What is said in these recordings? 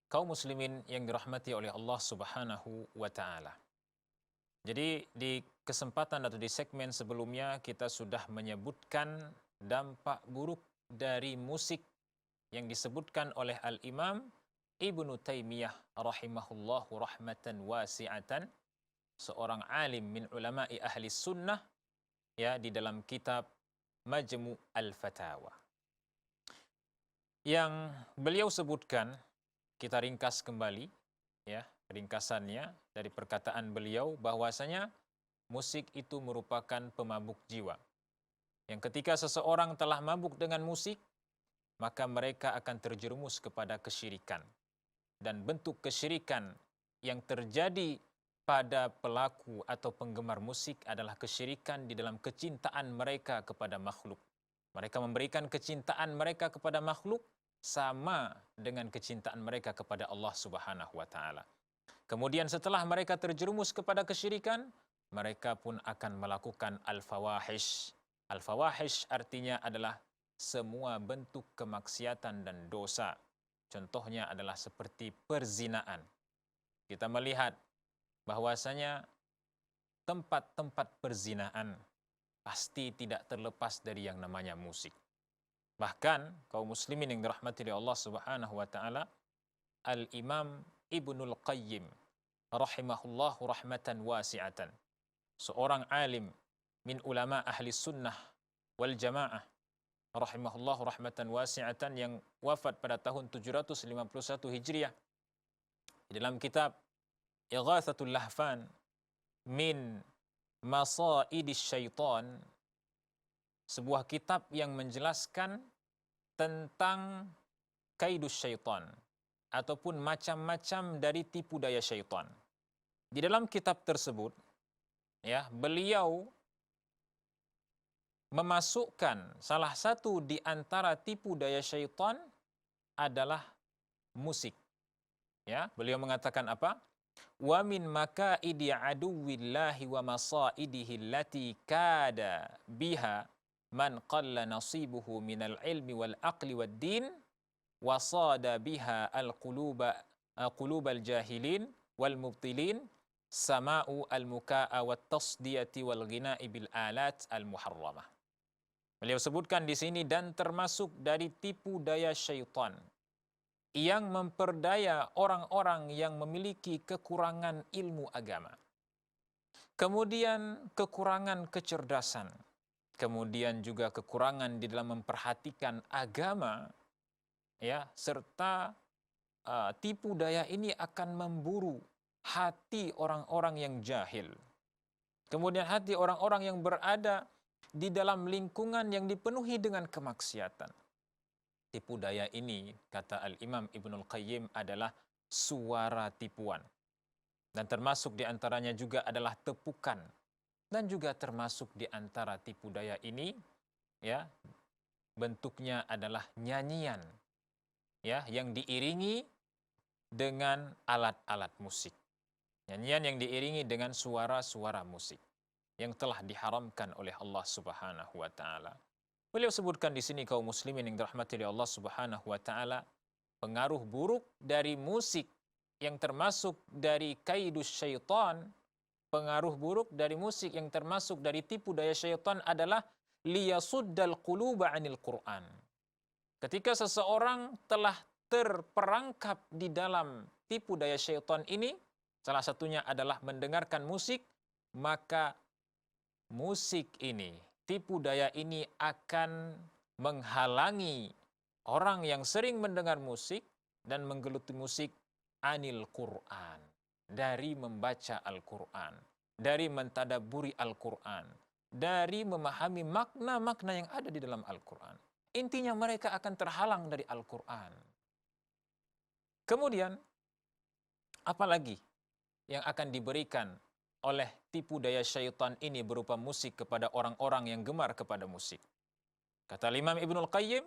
Kaum muslimin yang dirahmati oleh Allah Subhanahu wa taala. Jadi di kesempatan atau di segmen sebelumnya kita sudah menyebutkan dampak buruk dari musik yang disebutkan oleh Al-Imam Ibnu Taimiyah rahimahullahu rahmatan wasi'atan, seorang alim min ulama'i ahli sunnah, ya, di dalam kitab Majmu' al-Fatawa. Yang beliau sebutkan, kita ringkas kembali, ya, ringkasannya dari perkataan beliau bahwasanya musik itu merupakan pemabuk jiwa. Yang ketika seseorang telah mabuk dengan musik, maka mereka akan terjerumus kepada kesyirikan. Dan bentuk kesyirikan yang terjadi pada pelaku atau penggemar musik adalah kesyirikan di dalam kecintaan mereka kepada makhluk. Mereka memberikan kecintaan mereka kepada makhluk sama dengan kecintaan mereka kepada Allah Subhanahu wa taala. Kemudian setelah mereka terjerumus kepada kesyirikan, mereka pun akan melakukan al-fawahish. Al-fawahish artinya adalah semua bentuk kemaksiatan dan dosa. Contohnya adalah seperti perzinaan. Kita melihat bahwasanya tempat-tempat perzinaan pasti tidak terlepas dari yang namanya musik. Bahkan kaum muslimin yang dirahmati oleh Allah Subhanahu wa taala, Al-Imam Ibnul Qayyim rahimahullahu rahmatan wasi'atan, seorang alim min ulama ahli sunnah wal jamaah rahimahullahu rahmatan wasi'atan, yang wafat pada tahun 751 Hijriah, dalam kitab Ighatsatul Lahfan min Masaidis Syaitan, sebuah kitab yang menjelaskan tentang kaidus syaitan ataupun macam-macam dari tipu daya syaitan. Di dalam kitab tersebut, ya, beliau memasukkan salah satu di antara tipu daya syaitan adalah musik. Ya, beliau mengatakan apa? Wa min makaidi aduwillahi wa masaidihi allati kada biha man qalla nasibuhu minal ilmi wal aqli wad din wa sada biha qulubal jahilin wal mubtilin sama'u al muka'a wat tasdiyati wal ghina'i bil alat al muharramah. Beliau sebutkan di sini, dan termasuk dari tipu daya syaitan yang memperdaya orang-orang yang memiliki kekurangan ilmu agama, kemudian kekurangan kecerdasan, kemudian juga kekurangan di dalam memperhatikan agama, ya, serta tipu daya ini akan memburu hati orang-orang yang jahil, kemudian hati orang-orang yang berada di dalam lingkungan yang dipenuhi dengan kemaksiatan. Tipu daya ini, kata Al-Imam Ibnul Qayyim, adalah suara tipuan. Dan termasuk di antaranya juga adalah tepukan. Dan juga termasuk di antara tipu daya ini, ya, bentuknya adalah nyanyian, ya, yang diiringi dengan alat-alat musik. Nyanyian yang diiringi dengan suara-suara musik yang telah diharamkan oleh Allah Subhanahu wa taala. Beliau sebutkan di sini, kaum muslimin yang dirahmati oleh Allah Subhanahu wa taala, pengaruh buruk dari musik yang termasuk dari kaidus syaitan, pengaruh buruk dari musik yang termasuk dari tipu daya syaitan adalah liyasuddal quluba 'anil Qur'an. Ketika seseorang telah terperangkap di dalam tipu daya syaitan ini, salah satunya adalah mendengarkan musik, maka musik ini, tipu daya ini akan menghalangi orang yang sering mendengar musik dan menggeluti musik anil Quran, dari membaca Al-Quran, dari mentadabburi Al-Quran, dari memahami makna-makna yang ada di dalam Al-Quran. Intinya mereka akan terhalang dari Al-Quran. Kemudian, apalagi yang akan diberikan oleh tipu daya syaitan ini berupa musik kepada orang-orang yang gemar kepada musik? Kata Imam Ibnul Qayyim,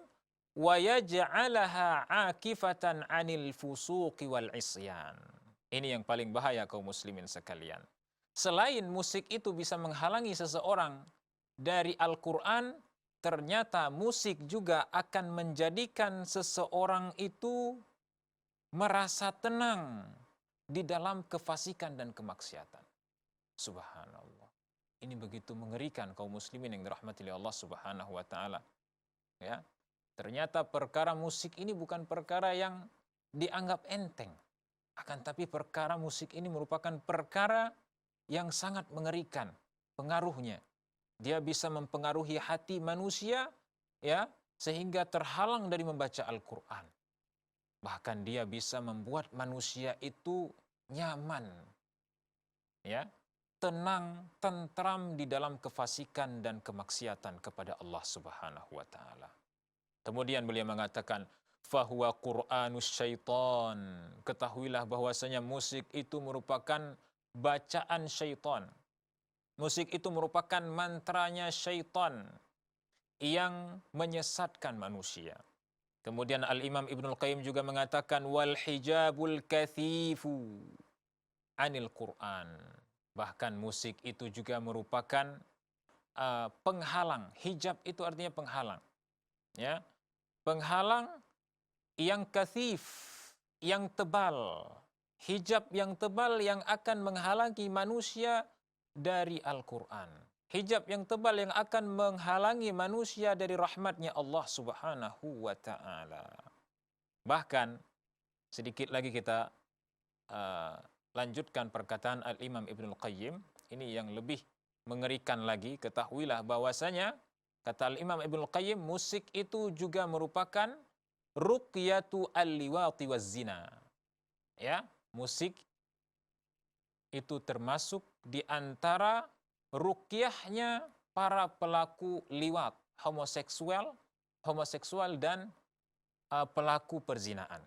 wa yaj'alaha 'akifatan 'anil fusuqi wal 'isyan. Ini yang paling bahaya, kaum muslimin sekalian. Selain musik itu bisa menghalangi seseorang dari Al-Qur'an, ternyata musik juga akan menjadikan seseorang itu merasa tenang di dalam kefasikan dan kemaksiatan. Subhanallah. Ini begitu mengerikan kaum muslimin yang dirahmati oleh Allah Subhanahu wa taala. Ya. Ternyata perkara musik ini bukan perkara yang dianggap enteng. Akan tapi perkara musik ini merupakan perkara yang sangat mengerikan pengaruhnya. Dia bisa mempengaruhi hati manusia, ya, sehingga terhalang dari membaca Al-Qur'an. Bahkan dia bisa membuat manusia itu nyaman, ya, tenang, tentram di dalam kefasikan dan kemaksiatan kepada Allah Subhanahu wa taala. Kemudian beliau mengatakan, fahuwa Qur'anus syaitan. Ketahuilah bahwasanya musik itu merupakan bacaan syaitan. Musik itu merupakan mantranya syaitan yang menyesatkan manusia. Kemudian Al-Imam Ibnul Qayyim juga mengatakan, wal hijabul kathifu anil Qur'an. Bahkan musik itu juga merupakan penghalang. Hijab itu artinya penghalang. Ya, penghalang yang kathif, yang tebal. Hijab yang tebal yang akan menghalangi manusia dari Al-Quran. Hijab yang tebal yang akan menghalangi manusia dari rahmatnya Allah Subhanahu wa ta'ala. Bahkan, sedikit lagi kita lanjutkan perkataan Al-Imam Ibnul Qayyim. Ini yang lebih mengerikan lagi. Ketahuilah bahwasanya, kata Al-Imam Ibnul Qayyim, musik itu juga merupakan ruqyatu al-liwati waz-zina. Ya, musik itu termasuk di antara ruqyahnya para pelaku liwat, homoseksual dan pelaku perzinaan.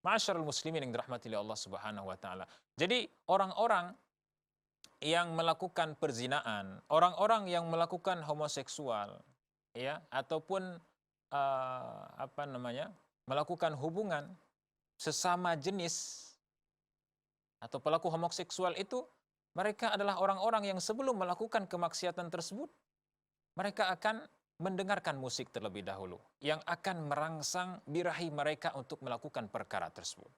Ma'asyiral muslimin yang dirahmati oleh Allah Subhanahu wa taala. Jadi orang-orang yang melakukan perzinaan, orang-orang yang melakukan homoseksual, ya, ataupun melakukan hubungan sesama jenis atau pelaku homoseksual itu, mereka adalah orang-orang yang sebelum melakukan kemaksiatan tersebut, mereka akan mendengarkan musik terlebih dahulu yang akan merangsang birahi mereka untuk melakukan perkara tersebut.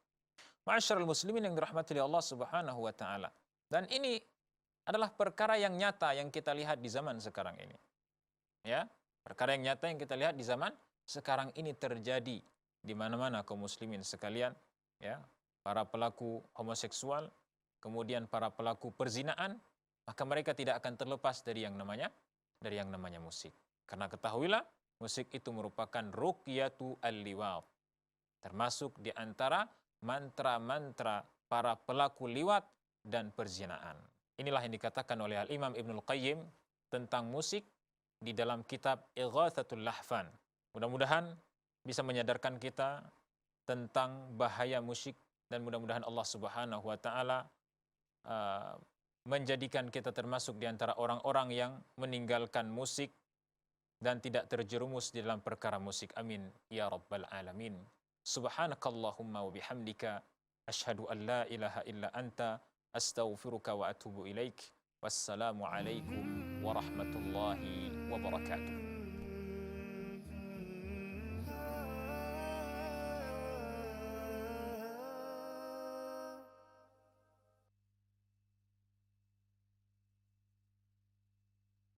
Ma'asyiral muslimin yang dirahmati Allah Subhanahu wa taala. Dan ini adalah perkara yang nyata yang kita lihat di zaman sekarang ini. Ya, perkara yang nyata yang kita lihat di zaman sekarang ini terjadi di mana-mana kaum muslimin sekalian, ya, para pelaku homoseksual, kemudian para pelaku perzinaan, maka mereka tidak akan terlepas dari yang namanya musik. Karena ketahuilah, musik itu merupakan ruqyatu al-liwat, termasuk di antara mantra-mantra para pelaku liwat dan perzinaan. Inilah yang dikatakan oleh Al-Imam Ibnul Qayyim tentang musik di dalam kitab Ighatsatul Lahfan. Mudah-mudahan bisa menyadarkan kita tentang bahaya musik, dan mudah-mudahan Allah Subhanahu wa taala menjadikan kita termasuk di antara orang-orang yang meninggalkan musik dan tidak terjerumus di dalam perkara musik. Amin ya rabbal alamin. Subhanakallahumma wa bihamdika asyhadu an la ilaha illa anta astaghfiruka wa atubu ilaik. Wassalamu alaikum warahmatullahi wabarakatuh.